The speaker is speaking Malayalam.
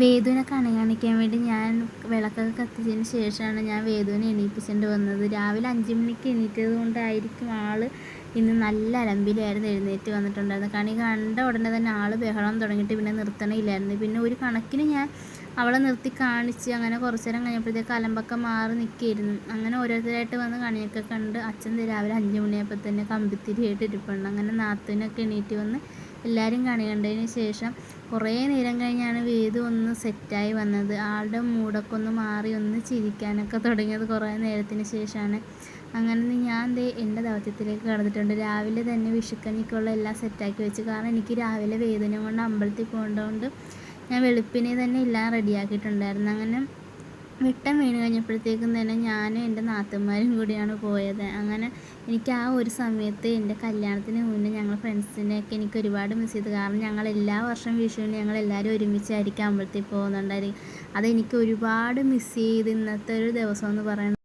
വേദുവിനെ കണി കാണിക്കാൻ വേണ്ടി ഞാൻ വിളക്കൊക്കെ കത്തിച്ചതിന് ശേഷമാണ് ഞാൻ വേദുവിനെ എണീപ്പിച്ചുകൊണ്ട് വന്നത്. രാവിലെ 5 മണിക്ക് എണീറ്റത് കൊണ്ടായിരിക്കും ആൾ ഇന്ന് നല്ല അലമ്പിലായിരുന്നു എഴുന്നേറ്റ് വന്നിട്ടുണ്ടായിരുന്നു. കണി കണ്ട ഉടനെ തന്നെ ആൾ ബഹളം തുടങ്ങിയിട്ട് പിന്നെ നിർത്തണമില്ലായിരുന്നു. പിന്നെ ഒരു കണക്കിന് ഞാൻ അവളെ നിർത്തി കാണിച്ച് അങ്ങനെ കുറച്ച് നേരം കഴിഞ്ഞപ്പോഴത്തേക്ക് അലമ്പൊക്കെ മാറി നിൽക്കുകയായിരുന്നു. അങ്ങനെ ഓരോരുത്തരായിട്ട് വന്ന് കണിയൊക്കെ കണ്ട് അച്ഛൻ രാവിലെ 5 മണിയായപ്പോൾ തന്നെ കമ്പിത്തിരിയായിട്ട് ഇരിപ്പുണ്ട്. അങ്ങനെ നാത്തൂനൊക്കെ എണീറ്റ് വന്ന് എല്ലാവരും കണി കണ്ടതിന് ശേഷം കുറേ നേരം കഴിഞ്ഞാണ് വേദു ഒന്ന് സെറ്റായി വന്നത്. ആളുടെ മൂടൊക്കെ ഒന്ന് മാറി ഒന്ന് ചിരിക്കാനൊക്കെ തുടങ്ങിയത് കുറേ നേരത്തിന് ശേഷമാണ്. അങ്ങനെ ഞാൻ എൻ്റെ ദൗത്യത്തിലേക്ക് കടന്നിട്ടുണ്ട്. രാവിലെ തന്നെ വിഷുക്കഞ്ഞിക്കുള്ള എല്ലാം സെറ്റാക്കി വെച്ച്, കാരണം എനിക്ക് രാവിലെ വേദന കൊണ്ട് അമ്പലത്തിൽ പോകേണ്ടതുകൊണ്ട് ഞാൻ വെളുപ്പിനെ തന്നെ എല്ലാം റെഡിയാക്കിയിട്ടുണ്ടായിരുന്നു. അങ്ങനെ വെട്ടം വീണ് കഴിഞ്ഞപ്പോഴത്തേക്കും തന്നെ ഞാനും എൻ്റെ നാത്തന്മാരും കൂടിയാണ് പോയത്. അങ്ങനെ എനിക്ക് ആ ഒരു സമയത്ത് എൻ്റെ കല്യാണത്തിന് മുന്നേ ഞങ്ങൾ ഫ്രണ്ട്സിനെയൊക്കെ എനിക്ക് ഒരുപാട് മിസ് ചെയ്തു. കാരണം ഞങ്ങൾ എല്ലാ വർഷവും വിഷുവിന് ഞങ്ങളെല്ലാവരും ഒരുമിച്ചായിരിക്കും അമ്പലത്തിൽ പോകുന്നുണ്ടായിരിക്കും. അതെനിക്ക് ഒരുപാട് മിസ് ചെയ്ത് ഇന്നത്തെ ഒരു ദിവസം എന്ന് പറയുന്നത്.